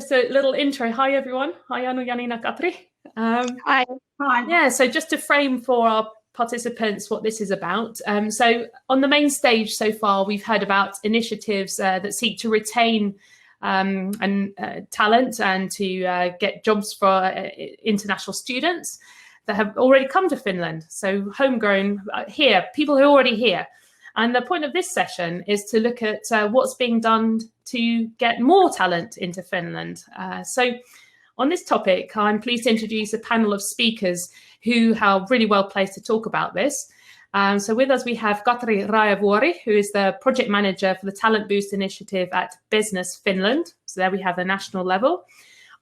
just a little intro. Hi, everyone. Hi, Anu, Janina, Katri. Hi. Yeah, so just to frame for our participants what this is about. So on the main stage so far, we've heard about initiatives that seek to retain talent and to get jobs for international students that have already come to Finland. So homegrown here, people who are already here. And the point of this session is to look at what's being done to get more talent into Finland. So on this topic, I'm pleased to introduce a panel of speakers who are really well placed to talk about this. So with us, we have Katri Rajavuori, who is the project manager for the Talent Boost initiative at Business Finland. So there we have the national level.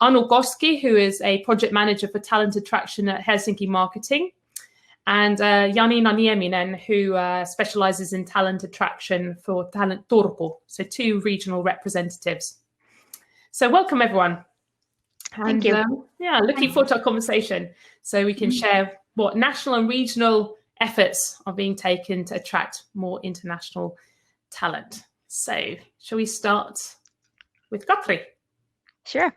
Anu Koski, who is a project manager for talent attraction at Helsinki Marketing. And Janina Nieminen, who specialises in talent attraction for Talent Turku, so 2 regional representatives. So welcome, everyone. Thank you. Looking forward to our conversation so we can share what national and regional efforts are being taken to attract more international talent. So shall we start with Katri? Sure.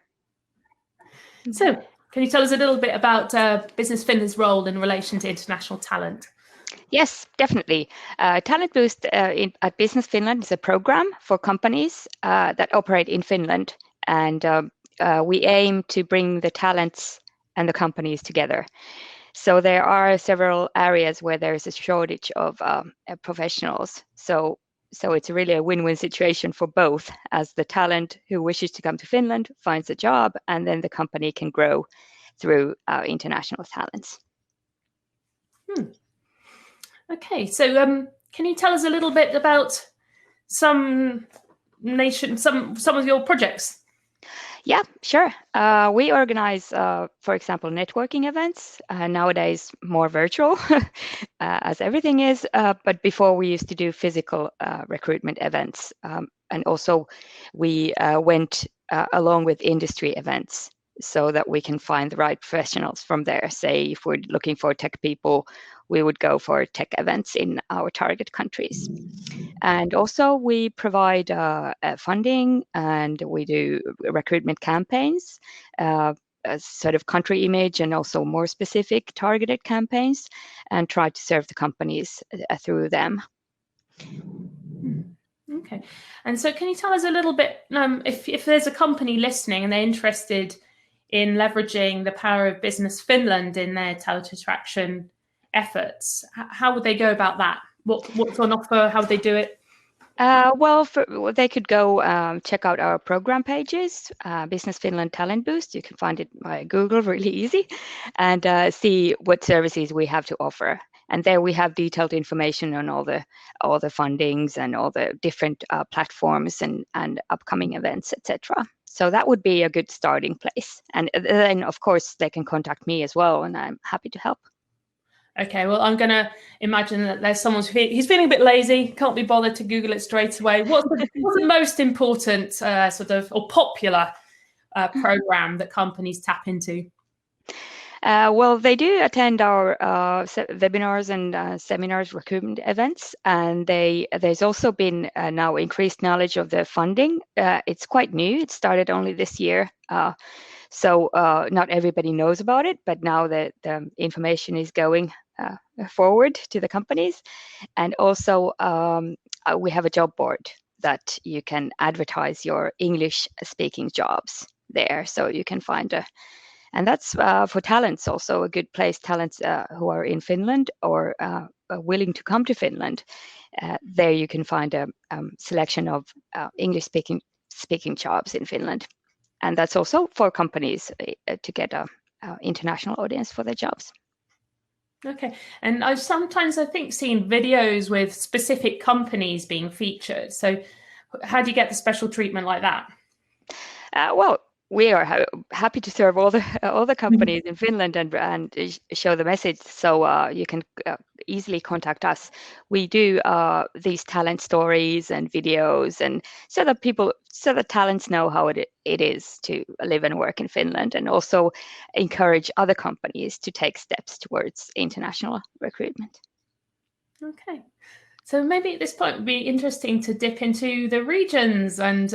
So can you tell us a little bit about Business Finland's role in relation to international talent? Yes, definitely. Talent Boost at Business Finland is a program for companies that operate in Finland. And we aim to bring the talents and the companies together. So there are several areas where there is a shortage of professionals. So it's really a win-win situation for both, as the talent who wishes to come to Finland finds a job, and then the company can grow through international talents. Okay, so can you tell us a little bit about some of your projects? Yeah, sure. We organize, for example, networking events, nowadays more virtual, as everything is, but before we used to do physical recruitment events. And also we went along with industry events so that we can find the right professionals from there. Say, if we're looking for tech people, we would go for tech events in our target countries. And also we provide funding, and we do recruitment campaigns, sort of country image and also more specific targeted campaigns, and try to serve the companies through them. Okay, and so can you tell us a little bit, if there's a company listening and they're interested in leveraging the power of Business Finland in their talent attraction efforts, how would they go about that? What's on offer? How would they do it? They could go check out our program pages, Business Finland Talent Boost. You can find it by Google, really easy, and see what services we have to offer. And there we have detailed information on all the fundings and all the different platforms and upcoming events, etc. So that would be a good starting place. And then, of course, they can contact me as well, and I'm happy to help. Okay, well, I'm going to imagine that there's someone who's feeling a bit lazy, can't be bothered to Google it straight away. What's the most important or popular program that companies tap into? Well, they do attend our webinars and seminars, recruitment events, and there's also been now increased knowledge of the funding. It's quite new. It started only this year. So not everybody knows about it, but now the information is going forward to the companies. And also we have a job board that you can advertise your English-speaking jobs there. So you can find and that's for talents also a good place, talents who are in Finland or willing to come to Finland. There you can find a selection of English-speaking jobs in Finland. And that's also for companies to get an international audience for their jobs. Okay, and I've sometimes, I think, seen videos with specific companies being featured. So how do you get the special treatment like that? Well, we are happy to serve all the companies in Finland and show the message. So you can easily contact us. We do these talent stories and videos, and so that talents know how it is to live and work in Finland, and also encourage other companies to take steps towards international recruitment. Okay, so maybe at this point it would be interesting to dip into the regions and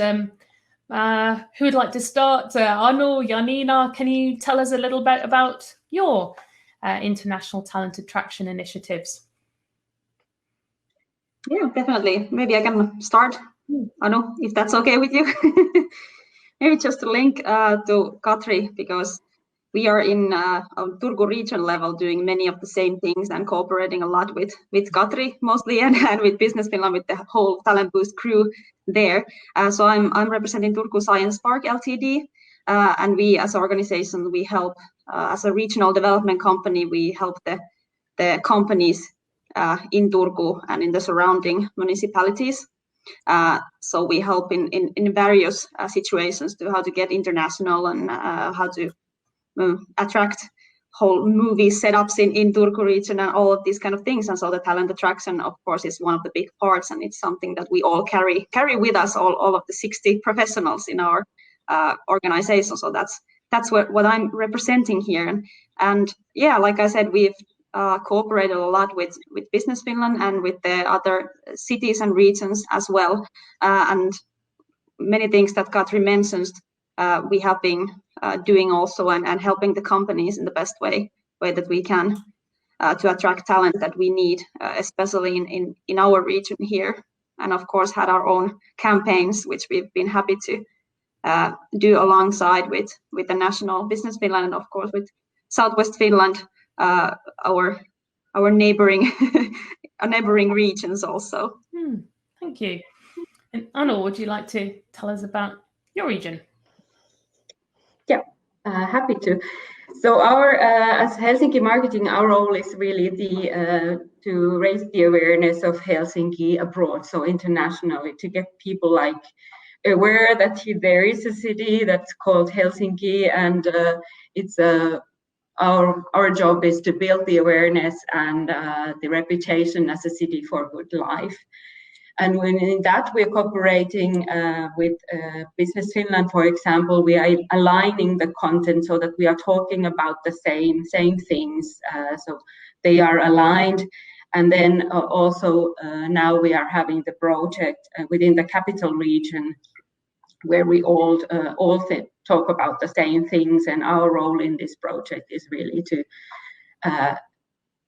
Who would like to start? Anu, Janina, can you tell us a little bit about your international talent attraction initiatives? Yeah, definitely. Maybe I can start, Anu, if that's okay with you. Maybe just a link to Katri, because we are in on Turku region level doing many of the same things and cooperating a lot with Katri mostly and with Business Finland, with the whole Talent Boost crew there. So I'm representing Turku Science Park Ltd. And we as an organization, we help as a regional development company, we help the companies in Turku and in the surrounding municipalities. So we help in various situations to how to get international and how to attract whole movie setups in Turku region and all of these kind of things. And so the talent attraction, of course, is one of the big parts, and it's something that we all carry with us, all of the 60 professionals in our organization. So that's what I'm representing here. And yeah, like I said, we've cooperated a lot with Business Finland and with the other cities and regions as well. And many things that Katri mentions, we have been doing also and helping the companies in the best way that we can to attract talent that we need, especially in our region here. And of course had our own campaigns, which we've been happy to do alongside with the National Business Finland and of course with Southwest Finland, our neighboring neighboring regions also. Thank you. And Anu, would you like to tell us about your region? Yeah, happy to. So our as Helsinki Marketing, our role is really to raise the awareness of Helsinki abroad, so internationally, to get people like aware that there is a city that's called Helsinki, and it's our job is to build the awareness and the reputation as a city for good life. And when in that we're cooperating with Business Finland, for example, we are aligning the content so that we are talking about the same things. So they are aligned. And then also now we are having the project within the capital region where we all talk about the same things. And our role in this project is really to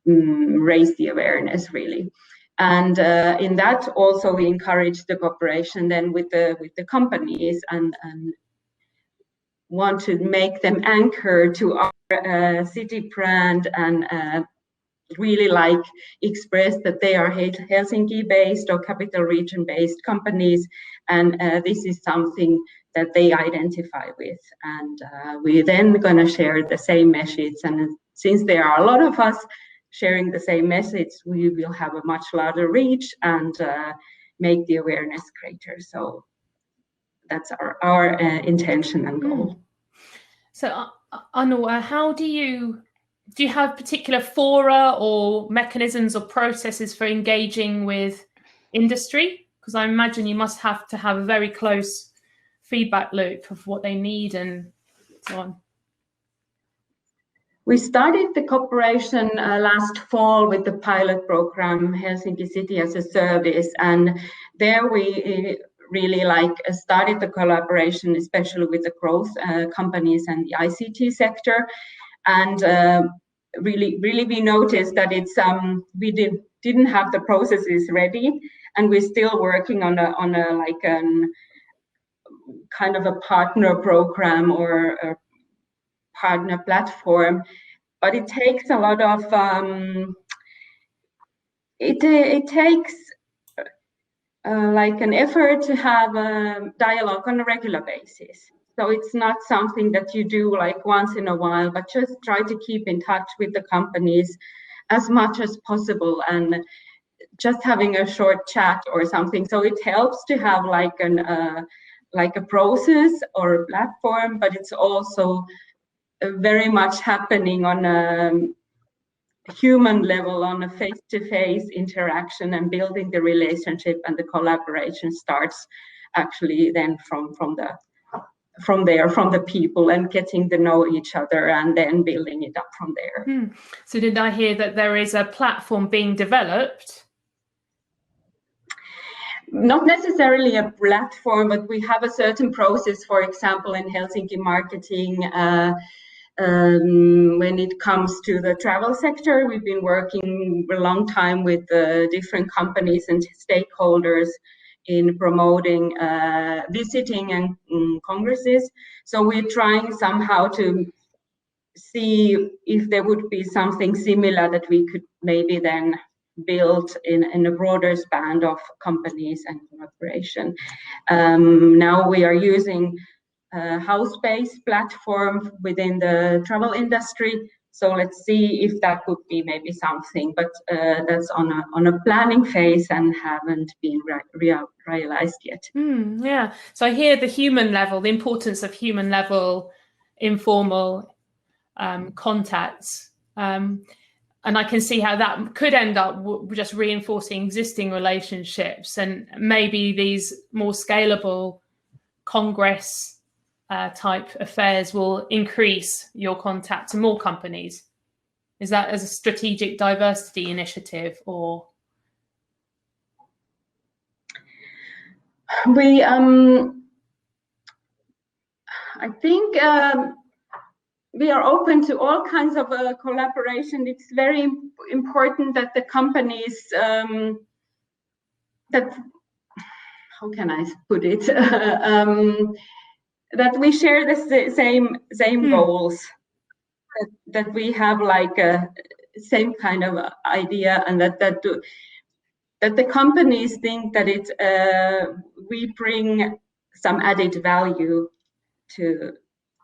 raise the awareness, really. And in that also we encourage the cooperation then with the companies and want to make them anchor to our city brand and really like express that they are Helsinki based or capital region based companies, and this is something that they identify with, and we're then going to share the same message. And since there are a lot of us sharing the same message, we will have a much larger reach and make the awareness greater. So that's our intention and goal. So Anu, how do you have particular fora or mechanisms or processes for engaging with industry? Because I imagine you must have to have a very close feedback loop of what they need and so on. We started the cooperation last fall with the pilot program Helsinki City as a Service, and there we really started the collaboration, especially with the growth companies and the ICT sector. And really we noticed that it's we didn't have the processes ready, and we're still working on a kind of a partner program or a partner platform, but it takes a lot of it takes an effort to have a dialogue on a regular basis. So it's not something that you do once in a while, but just try to keep in touch with the companies as much as possible, and just having a short chat or something. So it helps to have a process or a platform, but it's also very much happening on a human level, on a face-to-face interaction, and building the relationship, and the collaboration starts actually then from the people, and getting to know each other, and then building it up from there. So did I hear that there is a platform being developed? not necessarily a platform, but we have a certain process, for example, in Helsinki Marketing, when it comes to the travel sector. We've been working a long time with different companies and stakeholders in promoting visiting and congresses. So we're trying somehow to see if there would be something similar that we could maybe then build in a broader span of companies and collaboration. Now we are using a house-based platform within the travel industry. So let's see if that could be maybe something, but that's on a planning phase and haven't been realized yet. Yeah. So I hear the human level, the importance of human level, informal contacts. And I can see how that could end up just reinforcing existing relationships, and maybe these more scalable congress type affairs will increase your contact to more companies. Is that as a strategic diversity initiative, or? We, I think we are open to all kinds of collaboration. It's very important that the companies, that, how can I put it, that we share the same goals, that we have like a same kind of idea, and that the companies think that it's we bring some added value to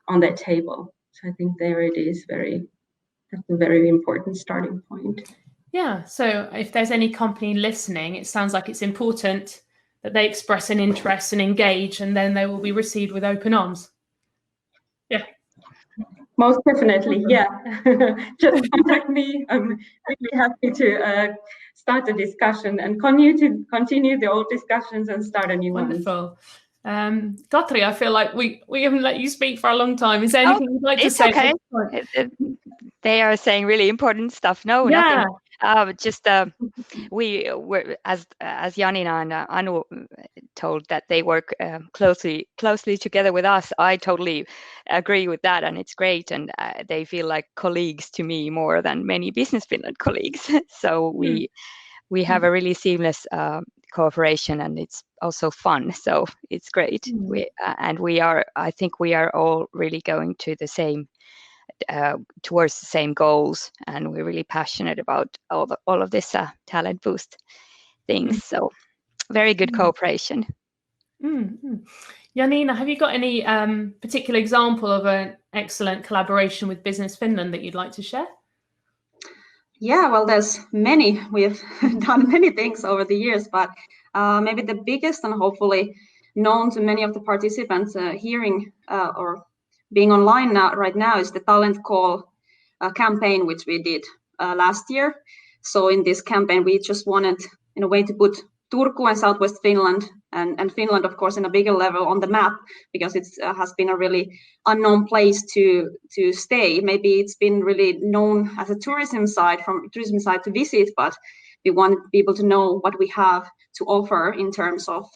on their table. So I think there it is, that's a very important starting point. Yeah, so if there's any company listening, it sounds like it's important that they express an interest and engage, and then they will be received with open arms. Yeah. Most definitely, yeah. Just contact me. I'm really happy to start a discussion and continue the old discussions and start a new one. Wonderful. Katri, I feel like we haven't let you speak for a long time. Is there anything you'd like to say? Okay. They are saying really important stuff. No, yeah. Nothing. Just we were, as Janina and Anu told, that they work closely together with us. I totally agree with that, and it's great. And they feel like colleagues to me more than many Business Finland colleagues. So we have a really seamless cooperation, and it's also fun. So it's great. I think we are all really going to the same. Towards the same goals, and we're really passionate about all of this talent boost things. So very good cooperation. Janina, have you got any particular example of an excellent collaboration with Business Finland that you'd like to share? Yeah, well, there's many. We've done many things over the years, but maybe the biggest and hopefully known to many of the participants hearing or being online right now is the Talent Call campaign, which we did last year. So in this campaign, we just wanted, in a way, to put Turku and Southwest Finland and Finland, of course, in a bigger level on the map, because it has been a really unknown place to stay. Maybe it's been really known as a tourism site to visit, but we want people to know what we have to offer in terms of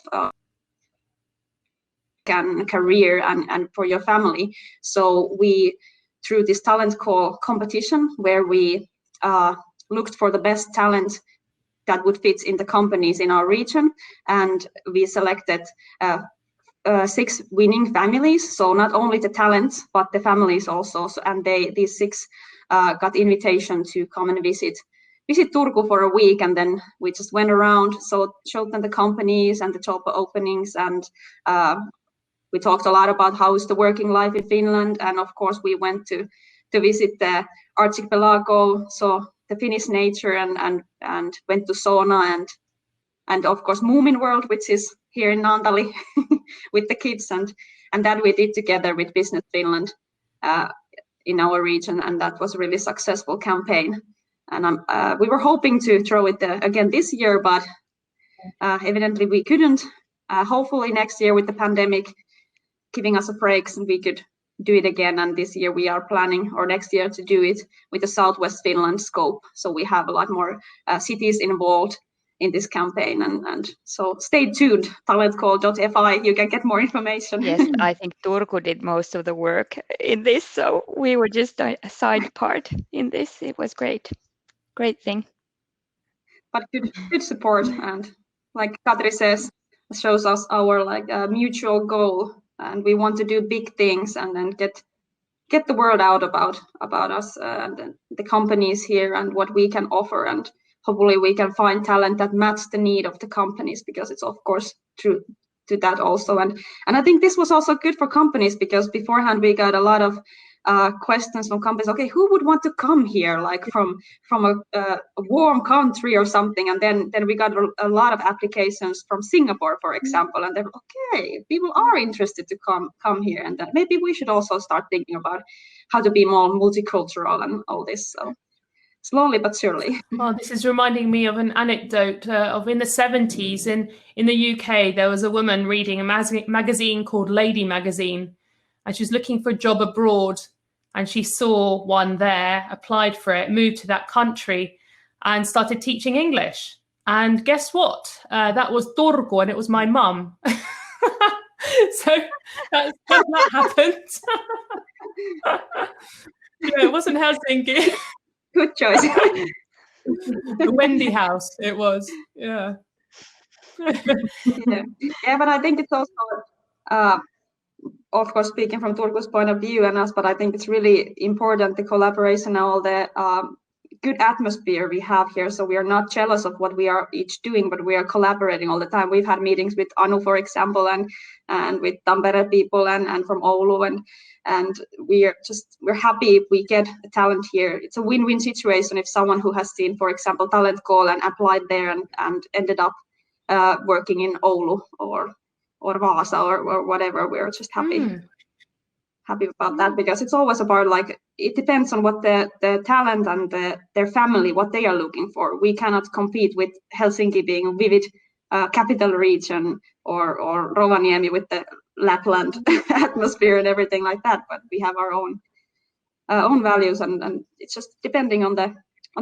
career and for your family. So we, through this talent call competition, where we looked for the best talent that would fit in the companies in our region, and we selected 6 winning families. So not only the talents, but the families also. So, and these 6 got invitation to come and visit Turku for a week, and then we just went around, so showed them the companies and the job openings, and we talked a lot about how is the working life in Finland, and of course we went to visit the archipelago, so the Finnish nature, and went to sauna and of course Moomin World, which is here in Naantali with the kids, and that we did together with Business Finland in our region, and that was a really successful campaign. And we were hoping to throw it again this year, but evidently we couldn't. Hopefully next year, with the pandemic giving us a break, and we could do it again. And this year we are planning, or next year, to do it with the Southwest Finland scope. So we have a lot more cities involved in this campaign. And so stay tuned, talentcall.fi, you can get more information. Yes, I think Turku did most of the work in this, so we were just a side part in this. It was great thing. But good support, and like Katri says, shows us our mutual goal, and we want to do big things and then get the word out about us and the companies here and what we can offer, and hopefully we can find talent that match the need of the companies, because it's of course true to that also. And I think this was also good for companies, because beforehand we got a lot of questions from companies. Okay, who would want to come here, like from a warm country or something? And then we got a lot of applications from Singapore, for example, and they're okay, people are interested to come here, and that maybe we should also start thinking about how to be more multicultural and all this. So slowly but surely. Well, this is reminding me of an anecdote of in the 70s in the UK, there was a woman reading a magazine called Lady Magazine, and she was looking for a job abroad, and she saw one there, applied for it, moved to that country and started teaching English. And guess what? That was Turku, and it was my mum. So that happened. Yeah, it wasn't Helsinki. Good choice. The Wendy House, it was. Yeah. Yeah, but I think it's also, of course, speaking from Turku's point of view and us, but I think it's really important, the collaboration and all the good atmosphere we have here. So we are not jealous of what we are each doing, but we are collaborating all the time. We've had meetings with Anu, for example, and with Tampere people and from Oulu, and we're happy if we get a talent here. It's a win-win situation if someone who has seen, for example, Talent Call and applied there and ended up working in Oulu or Vaasa or whatever. We're just happy about that, because it's always about, like, it depends on what the talent and their family, what they are looking for. We cannot compete with Helsinki being a vivid capital region or Rovaniemi with the Lapland atmosphere and everything like that, but we have our own values, and it's just depending on the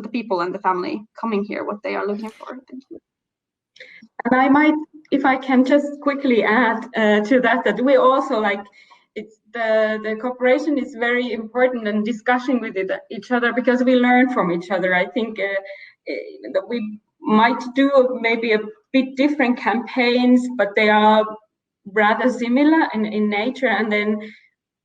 people and the family coming here, what they are looking for. And I might, if I can just quickly add to that we also it's the cooperation is very important, and discussing with each other, because we learn from each other. I think that we might do maybe a bit different campaigns, but they are rather similar in nature. And then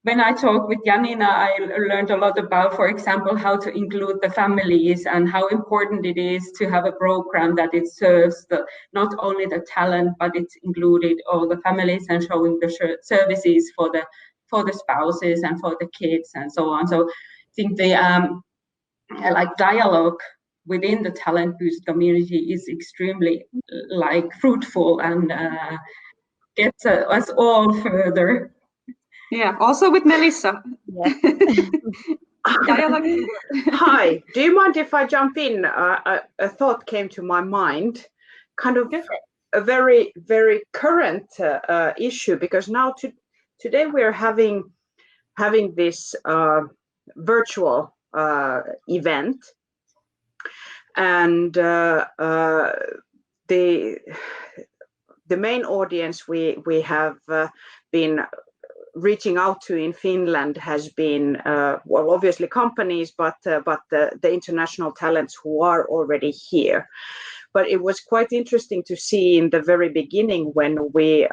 when I talked with Janina, I learned a lot about, for example, how to include the families and how important it is to have a program that it serves not only the talent, but it's included all the families and showing the services for the spouses and for the kids and so on. So I think the dialogue within the talent boost community is extremely fruitful and gets us all further. Yeah, also with Melissa. Yeah. Hi, do you mind if I jump in? A thought came to my mind, kind of a very, very current issue, because now today we're having this virtual event, and the main audience we have been reaching out to in Finland has been obviously companies, but the international talents who are already here. But it was quite interesting to see in the very beginning, when we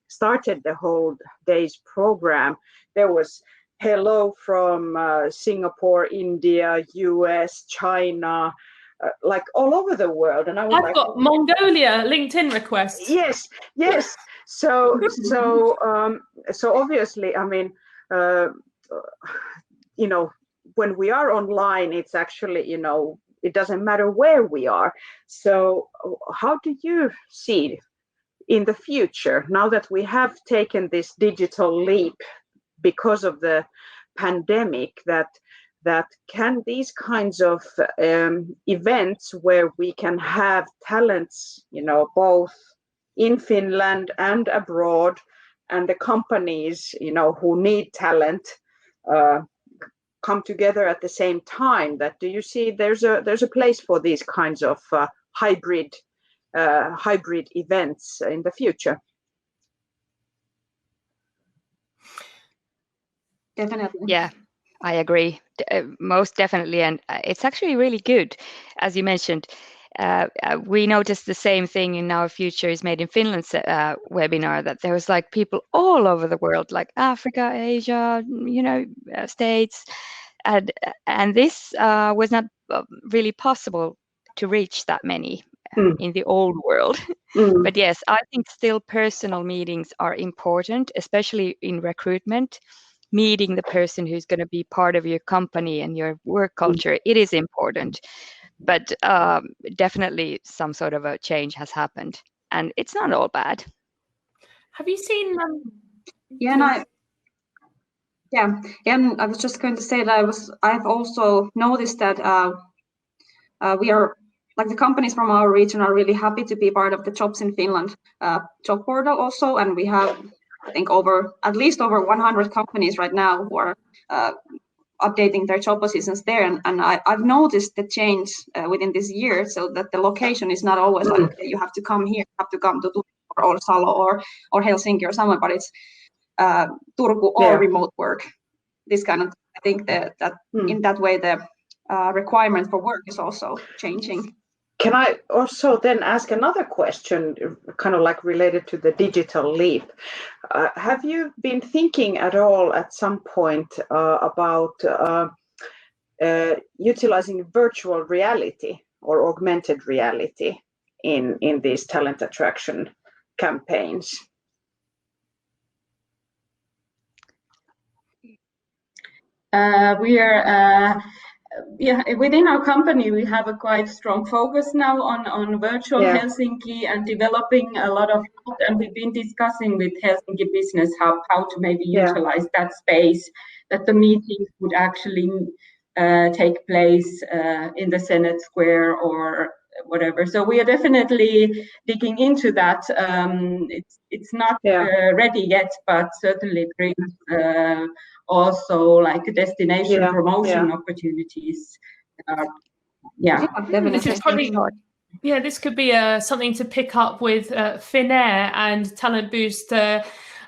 started the whole day's program, there was hello from Singapore, India, US, China, all over the world. And I've got Mongolia LinkedIn requests. Yes. So obviously, I mean, when we are online, it's actually, it doesn't matter where we are. So how do you see in the future, now that we have taken this digital leap because of the pandemic, that can these kinds of events where we can have talents, both in Finland and abroad, and the companies, who need talent, come together at the same time? That do you see there's a place for these kinds of hybrid hybrid events in the future? Definitely. Yeah, I agree. Most definitely. And it's actually really good. As you mentioned, we noticed the same thing in our Future is Made in Finland webinar, that there was like people all over the world, like Africa, Asia, States. And this was not really possible to reach that many in the old world. But yes, I think still personal meetings are important, especially in recruitment. Meeting the person who's going to be part of your company and your work culture, it is important. But definitely some sort of a change has happened, and it's not all bad. Have you seen and I was just going to say that I've also noticed that we are, like, the companies from our region are really happy to be part of the Jobs in Finland job portal also, and we have, I think, at least over 100 companies right now who are updating their job positions there, and I've noticed the change within this year, so that the location is not always like, okay, you have to come here, you have to come to Turku or Salo or Helsinki or somewhere, but it's Turku or remote work. This kind of, I think that in that way the requirement for work is also changing. Can I also then ask another question, kind of like related to the digital leap? Have you been thinking at all at some point about utilizing virtual reality or augmented reality in these talent attraction campaigns? We are within our company, we have a quite strong focus now on virtual Helsinki and developing a lot of, and we've been discussing with Helsinki business how to maybe utilize that space, that the meetings would actually take place in the Senate Square or whatever. So we are definitely digging into that. It's not ready yet, but certainly brings also like destination promotion opportunities. Definitely. This is probably, this could be something to pick up with Finnair and Talent Boost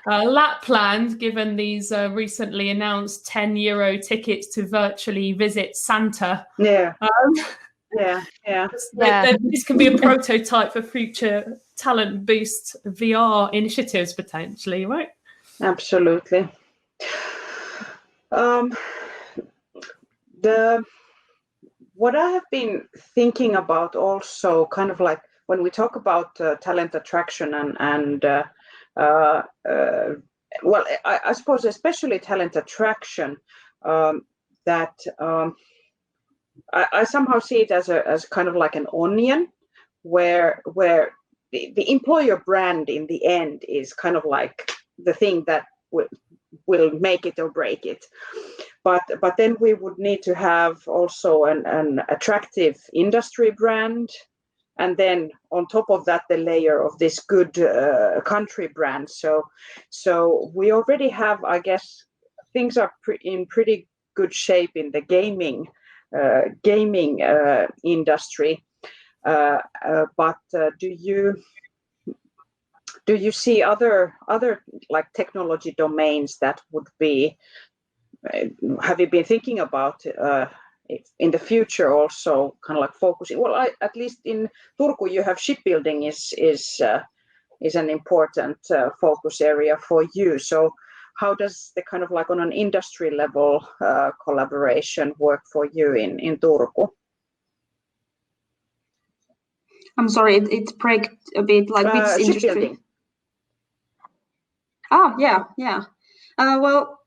Lapland, given these recently announced €10 tickets to virtually visit Santa. This can be a prototype for future Talent Boost VR initiatives potentially, right? Absolutely. What I have been thinking about also, kind of like when we talk about talent attraction and I suppose especially talent attraction, that I somehow see it as kind of like an onion, where the employer brand in the end is kind of like the thing that will make it or break it. But then we would need to have also an attractive industry brand, and then on top of that the layer of this good country brand. So we already have, I guess, things are in pretty good shape in the gaming industry. But do you see other like technology domains that would be? Have you been thinking about in the future also kind of like focusing? Well, at least in Turku, you have shipbuilding is an important focus area for you. So how does the kind of like on an industry level collaboration work for you in Turku? I'm sorry, it breaks a bit. Like which industry? Shipbuilding. Oh, yeah. Well,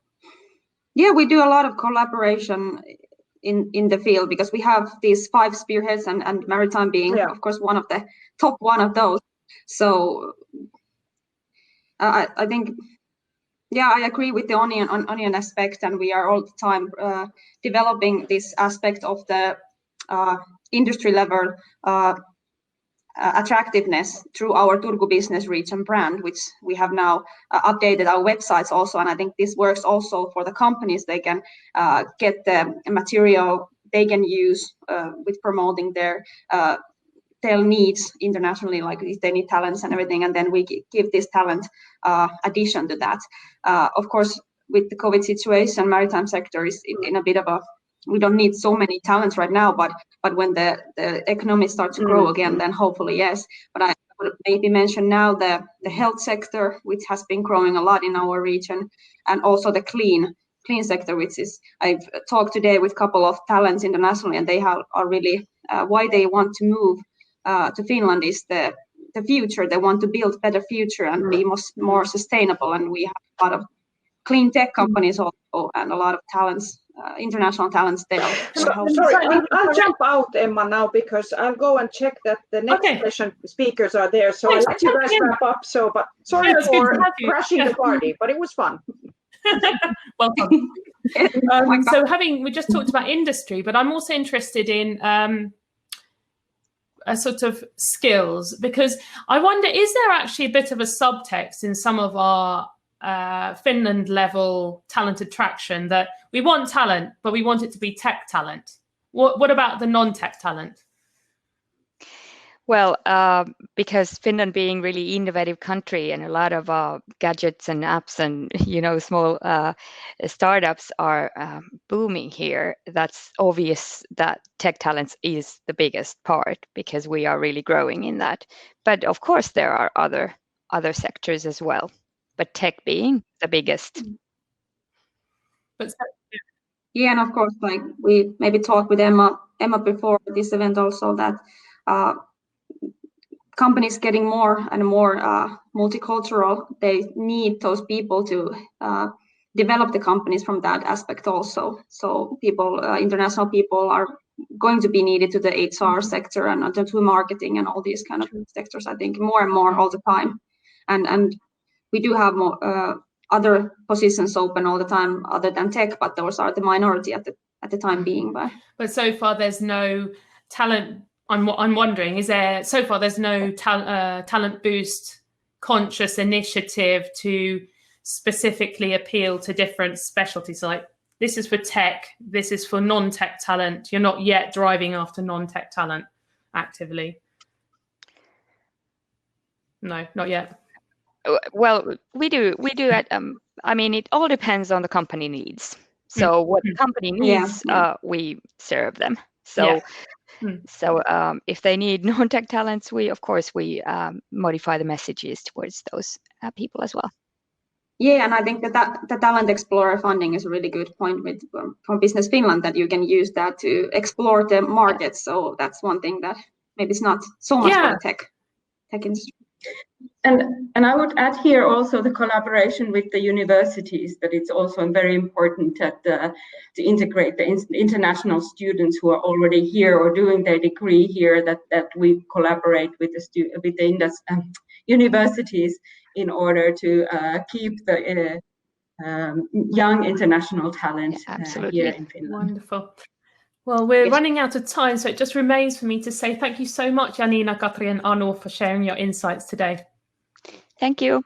yeah, we do a lot of collaboration in the field, because we have these 5 spearheads and maritime being, of course, one of the top one of those. So I think, I agree with the onion aspect, and we are all the time developing this aspect of the industry level attractiveness through our Turku Business Region brand, which we have now updated our websites also. And I think this works also for the companies. They can get the material they can use with promoting their tell needs internationally, like if they need talents and everything, and then we give this talent addition to that. Of course, with the COVID situation, maritime sector is in a bit of a, we don't need so many talents right now, but when the economy starts to grow again, then hopefully yes. But I would maybe mention now the health sector, which has been growing a lot in our region, and also the clean sector, which is, I've talked today with a couple of talents internationally, and they are really why they want to move to Finland is the future. They want to build better future and be more sustainable, and we have a lot of clean tech companies also, and a lot of talents, international talents there. Sorry, I'll jump out, Emma, now, because I'll go and check that the next session speakers are there. So I'll let you guys wrap up. So, but sorry for crashing the party, but it was fun. Welcome. So we just talked about industry, but I'm also interested in a sort of skills, because I wonder, is there actually a bit of a subtext in some of our Finland level talent attraction that we want talent, but we want it to be tech talent? What about the non-tech talent? Well, because Finland being really innovative country and a lot of gadgets and apps and small startups are booming here, that's obvious that tech talents is the biggest part, because we are really growing in that. But of course there are other sectors as well, but tech being the biggest. But yeah, and of course, like we maybe talked with Emma before this event also, that companies getting more and more multicultural, they need those people to develop the companies from that aspect also. So people, international people are going to be needed to the HR sector and to marketing and all these kind of sectors, I think, more and more all the time. And we do have more other positions open all the time other than tech, but those are the minority at the time being. But so far there's no talent. I'm wondering, is there, so far there's no talent boost conscious initiative to specifically appeal to different specialties? Like, this is for tech, this is for non-tech talent. You're not yet driving after non-tech talent actively? No, not yet. Well, we do I mean, it all depends on the company needs. So what the company needs, we serve them. So if they need non-tech talents, we modify the messages towards those people as well. Yeah, and I think that the Talent Explorer funding is a really good point from Business Finland, that you can use that to explore the market. So that's one thing that maybe it's not so much for the tech industry. And I would add here also the collaboration with the universities, that it's also very important to integrate the international students who are already here or doing their degree here, that we collaborate with the universities in order to keep the young international talent here in Finland. Wonderful. Well, we're running out of time, so it just remains for me to say thank you so much, Janina, Katri, and Anu, for sharing your insights today. Thank you.